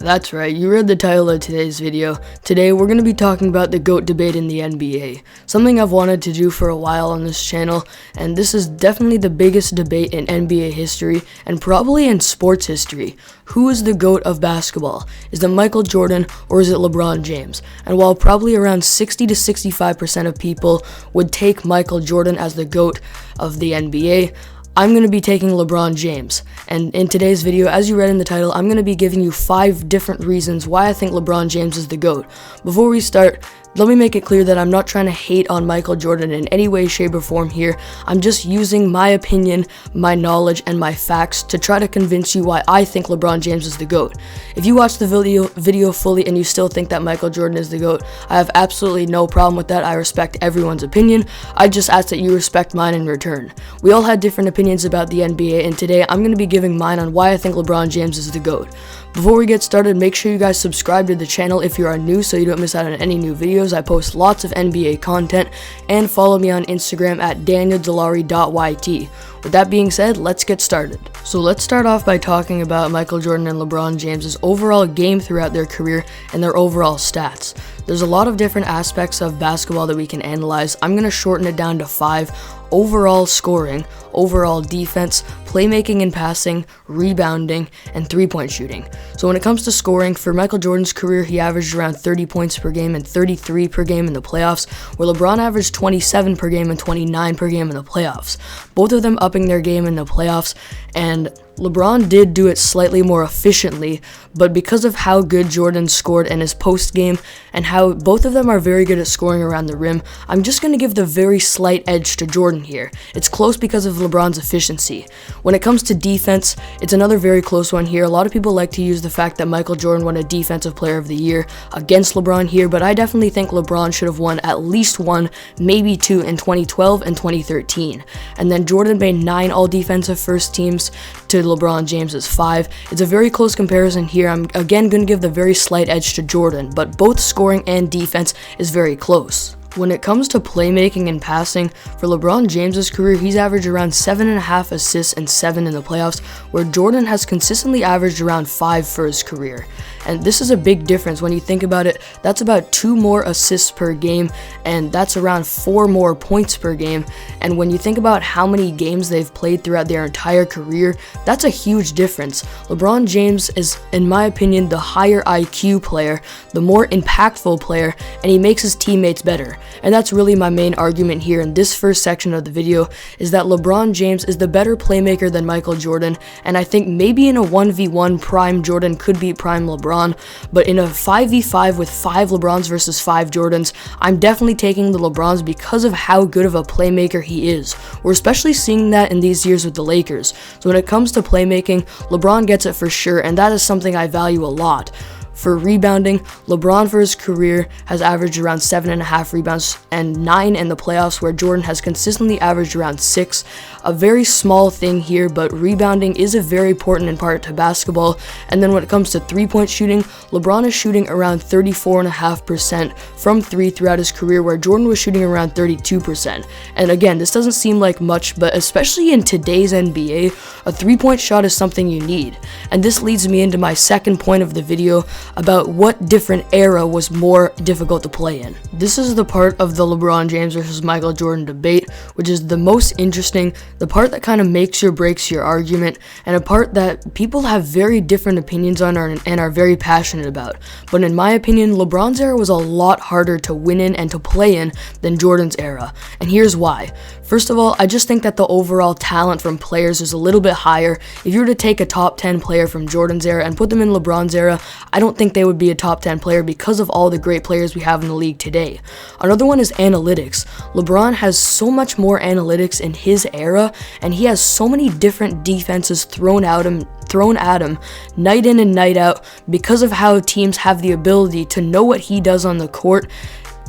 That's right, you read the title of today's video. Today we're going to be talking about the GOAT debate in the NBA. Something I've wanted to do for a while on this channel, and this is definitely the biggest debate in NBA history, and probably in sports history. Who is the GOAT of basketball? Is it Michael Jordan or is it LeBron James? And while probably around 60 to 65% of people would take Michael Jordan as the GOAT of the NBA, I'm going to be taking LeBron James, and in today's video, as you read in the title, I'm going to be giving you 5 different reasons why I think LeBron James is the GOAT. Before we start, let me make it clear that I'm not trying to hate on Michael Jordan in any way, shape, or form here. I'm just using my opinion, my knowledge, and my facts to try to convince you why I think LeBron James is the GOAT. If you watch the video fully and you still think that Michael Jordan is the GOAT, I have absolutely no problem with that. I respect everyone's opinion. I just ask that you respect mine in return. We all had different opinions about the NBA, and today I'm going to be giving mine on why I think LeBron James is the GOAT. Before we get started, make sure you guys subscribe to the channel if you are new so you don't miss out on any new videos. I post lots of NBA content, and follow me on Instagram at danieldelari.yt. With that being said, let's get started. So let's start off by talking about Michael Jordan and LeBron James' overall game throughout their career and their overall stats. There's a lot of different aspects of basketball that we can analyze. I'm going to shorten it down to 5. Overall scoring, overall defense, playmaking and passing, rebounding, and three-point shooting. So when it comes to scoring, for Michael Jordan's career, he averaged around 30 points per game and 33 per game in the playoffs, where LeBron averaged 27 per game and 29 per game in the playoffs. Both of them upping their game in the playoffs, and LeBron did do it slightly more efficiently, but because of how good Jordan scored in his post game and how both of them are very good at scoring around the rim, I'm just going to give the very slight edge to Jordan here. It's close because of LeBron's efficiency. When it comes to defense, it's another very close one here. A lot of people like to use the fact that Michael Jordan won a Defensive Player of the Year against LeBron here, but I definitely think LeBron should have won at least 1, maybe 2 in 2012 and 2013. And then Jordan made 9 all-defensive first teams to LeBron James's 5. It's a very close comparison here. I'm again going to give the very slight edge to Jordan, but both scoring and defense is very close. When it comes to playmaking and passing, for LeBron James's career, he's averaged around 7.5 assists and 7 in the playoffs, where Jordan has consistently averaged around 5 for his career. And this is a big difference when you think about it. That's about 2 more assists per game, and that's around 4 more points per game. And when you think about how many games they've played throughout their entire career, that's a huge difference. LeBron James is, in my opinion, the higher IQ player, the more impactful player, and he makes his teammates better. And that's really my main argument here in this first section of the video, is that LeBron James is the better playmaker than Michael Jordan, and I think maybe in a 1v1 prime Jordan could beat prime LeBron, but in a 5v5 with 5 LeBrons versus 5 Jordans, I'm definitely taking the LeBrons because of how good of a playmaker he is. We're especially seeing that in these years with the Lakers. So when it comes to playmaking, LeBron gets it for sure, and that is something I value a lot. For rebounding, LeBron for his career has averaged around 7.5 rebounds and 9 in the playoffs, where Jordan has consistently averaged around 6. A very small thing here, but rebounding is a very important part to basketball. And then when it comes to three-point shooting, LeBron is shooting around 34.5% from 3 throughout his career, where Jordan was shooting around 32%. And again, this doesn't seem like much, but especially in today's NBA, a three-point shot is something you need. And this leads me into my second point of the video, about what different era was more difficult to play in. This is the part of the LeBron James versus Michael Jordan debate, which is the most interesting, the part that kind of makes or breaks your argument, and a part that people have very different opinions on and are very passionate about. But in my opinion, LeBron's era was a lot harder to win in and to play in than Jordan's era, and here's why. First of all, I just think that the overall talent from players is a little bit higher. If you were to take a top 10 player from Jordan's era and put them in LeBron's era, I don't think they would be a top 10 player because of all the great players we have in the league today. Another one is analytics. LeBron has so much more analytics in his era, and he has so many different defenses thrown at him night in and night out because of how teams have the ability to know what he does on the court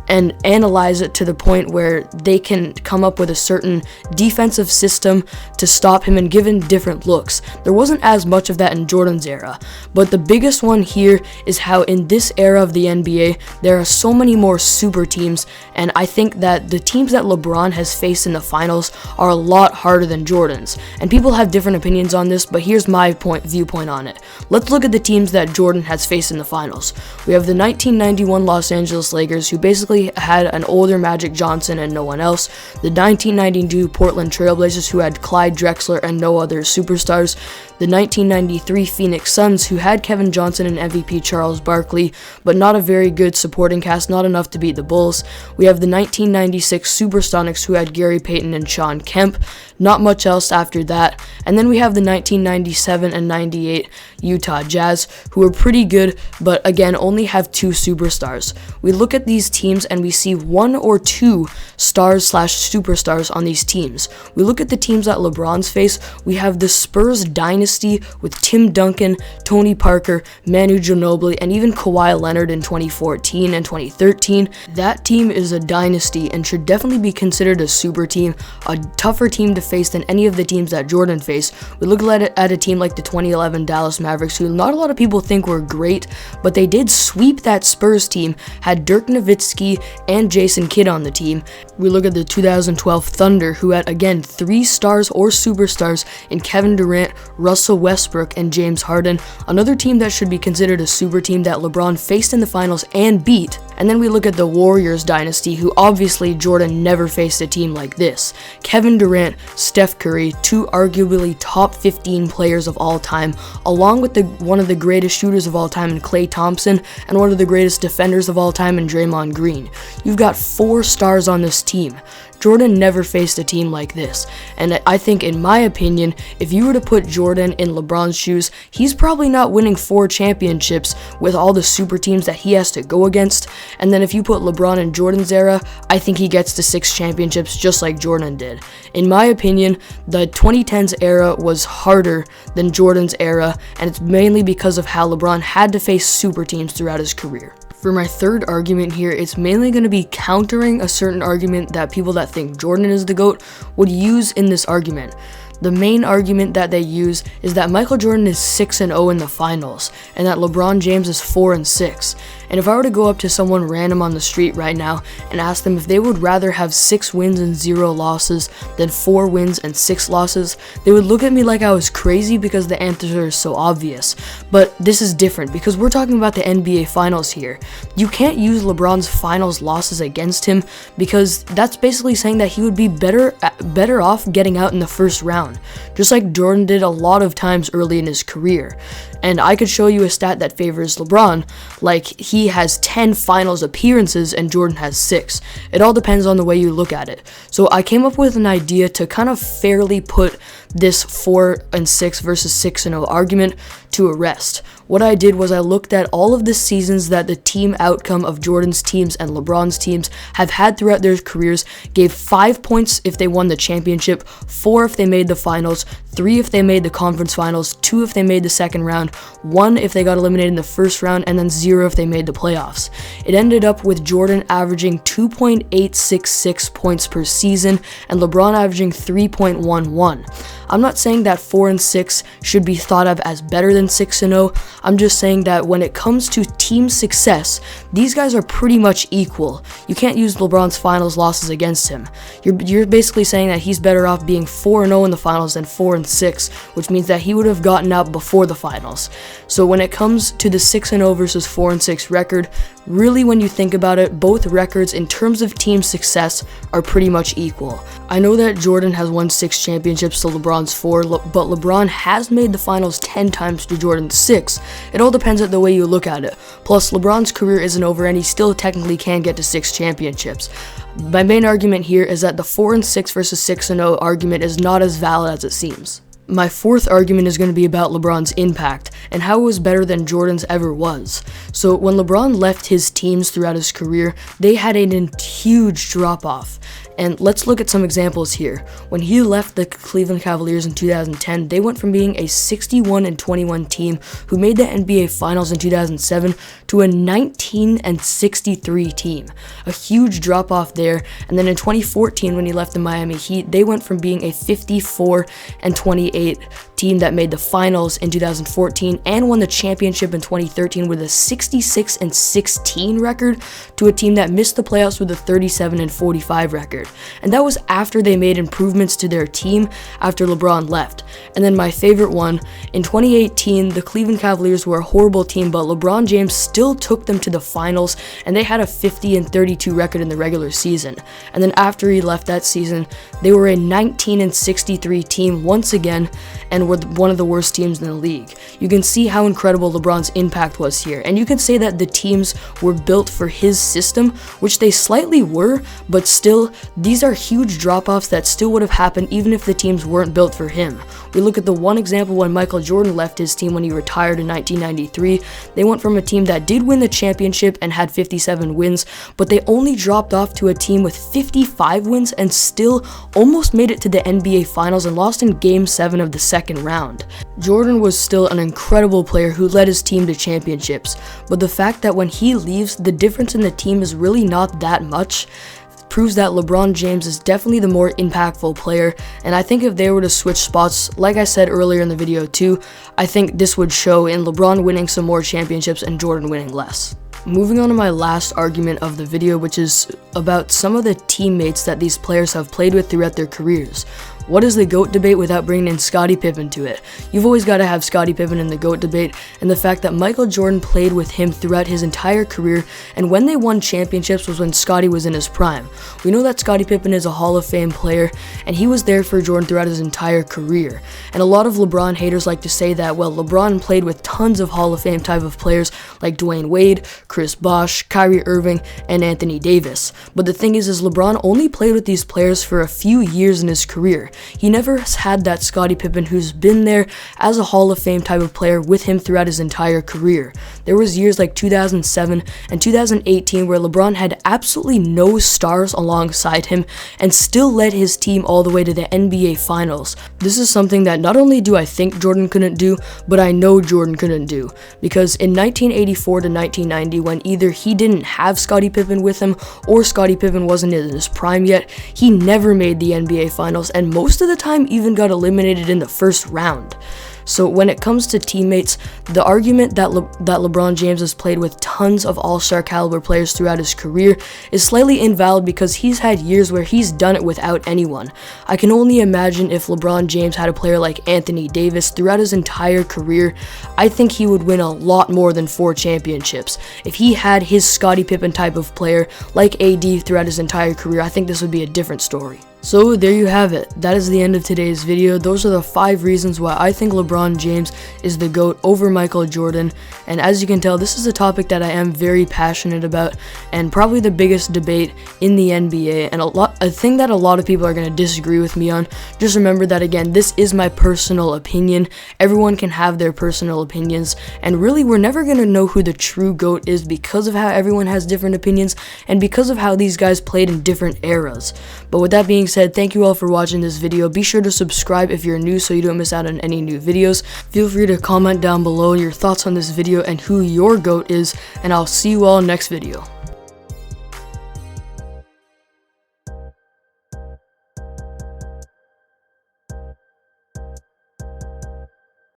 and analyze it to the point where they can come up with a certain defensive system to stop him and give him different looks. There wasn't as much of that in Jordan's era, but the biggest one here is how in this era of the NBA, there are so many more super teams, and I think that the teams that LeBron has faced in the finals are a lot harder than Jordan's. And people have different opinions on this, but here's my viewpoint on it. Let's look at the teams that Jordan has faced in the finals. We have the 1991 Los Angeles Lakers, who basically had an older Magic Johnson and no one else. The 1992 Portland Trailblazers, who had Clyde Drexler and no other superstars. The 1993 Phoenix Suns, who had Kevin Johnson and MVP Charles Barkley, but not a very good supporting cast, not enough to beat the Bulls. We have the 1996 Supersonics, who had Gary Payton and Shawn Kemp, not much else after that. And then we have the 1997 and 98 Utah Jazz, who are pretty good, but again, only have 2 superstars. We look at these teams and we see 1 or 2 stars/superstars on these teams. We look at the teams that LeBron's face. We have the Spurs dynasty with Tim Duncan, Tony Parker, Manu Ginobili, and even Kawhi Leonard in 2014 and 2013. That team is a dynasty and should definitely be considered a super team, a tougher team to face than any of the teams that Jordan faced. We look at a team like the 2011 Dallas Mavericks, who not a lot of people think were great, but they did sweep that Spurs team, had Dirk Nowitzki and Jason Kidd on the team. We look at the 2012 Thunder, who had, again, 3 stars or superstars in Kevin Durant, Russell Westbrook, and James Harden, another team that should be considered a super team that LeBron faced in the finals and beat. And then we look at the Warriors dynasty, who obviously Jordan never faced a team like this. Kevin Durant, Steph Curry, 2 arguably top 15 players of all time, along with one of the greatest shooters of all time in Klay Thompson, and one of the greatest defenders of all time in Draymond Green. You've got 4 stars on this team. Jordan never faced a team like this, and I think, in my opinion, if you were to put Jordan in LeBron's shoes, he's probably not winning 4 championships with all the super teams that he has to go against. And then if you put LeBron in Jordan's era, I think he gets to 6 championships just like Jordan did. In my opinion, the 2010s era was harder than Jordan's era, and it's mainly because of how LeBron had to face super teams throughout his career. For my third argument here, it's mainly going to be countering a certain argument that people that think Jordan is the GOAT would use in this argument. The main argument that they use is that Michael Jordan is 6-0 in the finals, and that LeBron James is 4-6. And if I were to go up to someone random on the street right now and ask them if they would rather have 6 wins and 0 losses than 4 wins and 6 losses, they would look at me like I was crazy because the answer is so obvious. But this is different because we're talking about the NBA Finals here. You can't use LeBron's finals losses against him because that's basically saying that he would be better off getting out in the first round, just like Jordan did a lot of times early in his career. And I could show you a stat that favors LeBron, like he has 10 finals appearances and Jordan has 6. It all depends on the way you look at it. So I came up with an idea to kind of fairly put this 4-6 versus 6-0 argument to rest. What I did was I looked at all of the seasons that the team outcome of Jordan's teams and LeBron's teams have had throughout their careers, gave 5 points if they won the championship, 4 if they made the finals, 3 if they made the conference finals, 2 if they made the second round, 1 if they got eliminated in the first round, and then 0 if they made the playoffs. It ended up with Jordan averaging 2.866 points per season and LeBron averaging 3.11. I'm not saying that 4-6 should be thought of as better than 6-0. I'm just saying that when it comes to team success, these guys are pretty much equal. You can't use LeBron's finals losses against him. You're basically saying that he's better off being 4-0 in the finals than 4-6, which means that he would have gotten out before the finals. So when it comes to the 6-0 versus 4-6 record, really when you think about it, both records in terms of team success are pretty much equal. I know that Jordan has won 6 championships to LeBron's 4, but LeBron has made the finals 10 times to Jordan's 6. It all depends on the way you look at it. Plus, LeBron's career isn't over and he still technically can get to 6 championships. My main argument here is that the 4-6 versus 6-0 argument is not as valid as it seems. My fourth argument is going to be about LeBron's impact and how it was better than Jordan's ever was. So when LeBron left his teams throughout his career, they had a huge drop-off. And let's look at some examples here. When he left the Cleveland Cavaliers in 2010, they went from being a 61-21 team who made the NBA Finals in 2007 to a 19-63 team. A huge drop off there. And then in 2014, when he left the Miami Heat, they went from being a 54-28 team that made the finals in 2014 and won the championship in 2013 with a 66-16 record to a team that missed the playoffs with a 37-45 record. And that was after they made improvements to their team after LeBron left. And then my favorite one, in 2018, the Cleveland Cavaliers were a horrible team, but LeBron James still took them to the finals, and they had a 50-32 record in the regular season. And then after he left that season, they were a 19-63 team once again, and were one of the worst teams in the league. You can see how incredible LeBron's impact was here, and you can say that the teams were built for his system, which they slightly were, but still, these are huge drop-offs that still would have happened even if the teams weren't built for him. We look at the one example when Michael Jordan left his team when he retired in 1993. They went from a team that did win the championship and had 57 wins, but they only dropped off to a team with 55 wins and still almost made it to the NBA Finals and lost in Game 7 of the second round. Jordan was still an incredible player who led his team to championships, but the fact that when he leaves, the difference in the team is really not that much proves that LeBron James is definitely the more impactful player, and I think if they were to switch spots, like I said earlier in the video too, I think this would show in LeBron winning some more championships and Jordan winning less. Moving on to my last argument of the video, which is about some of the teammates that these players have played with throughout their careers. What is the GOAT debate without bringing in Scottie Pippen to it? You've always got to have Scottie Pippen in the GOAT debate, and the fact that Michael Jordan played with him throughout his entire career, and when they won championships was when Scottie was in his prime. We know that Scottie Pippen is a Hall of Fame player, and he was there for Jordan throughout his entire career. And a lot of LeBron haters like to say that, well, LeBron played with tons of Hall of Fame type of players like Dwayne Wade, Chris Bosh, Kyrie Irving, and Anthony Davis. But the thing is LeBron only played with these players for a few years in his career. He never has had that Scottie Pippen who's been there as a Hall of Fame type of player with him throughout his entire career. There was years like 2007 and 2018 where LeBron had absolutely no stars alongside him and still led his team all the way to the NBA Finals. This is something that not only do I think Jordan couldn't do, but I know Jordan couldn't do. Because in 1984 to 1990, when either he didn't have Scottie Pippen with him or Scottie Pippen wasn't in his prime yet, he never made the NBA Finals, and most of the time even got eliminated in the first round. So when it comes to teammates, the argument that LeBron James has played with tons of all-star caliber players throughout his career is slightly invalid because he's had years where he's done it without anyone. I can only imagine if LeBron James had a player like Anthony Davis throughout his entire career, I think he would win a lot more than 4 championships. If he had his Scottie Pippen type of player like AD throughout his entire career, I think this would be a different story. So there you have it. That is the end of today's video. Those are the 5 reasons why I think LeBron James is the GOAT over Michael Jordan. And as you can tell, this is a topic that I am very passionate about and probably the biggest debate in the NBA, and a thing that a lot of people are going to disagree with me on. Just remember that, again, this is my personal opinion. Everyone can have their personal opinions, and really we're never going to know who the true GOAT is because of how everyone has different opinions and because of how these guys played in different eras. But with that being said, thank you all for watching this video. Be sure to subscribe if you're new so you don't miss out on any new videos. Feel free to comment down below your thoughts on this video and who your GOAT is, and I'll see you all next video.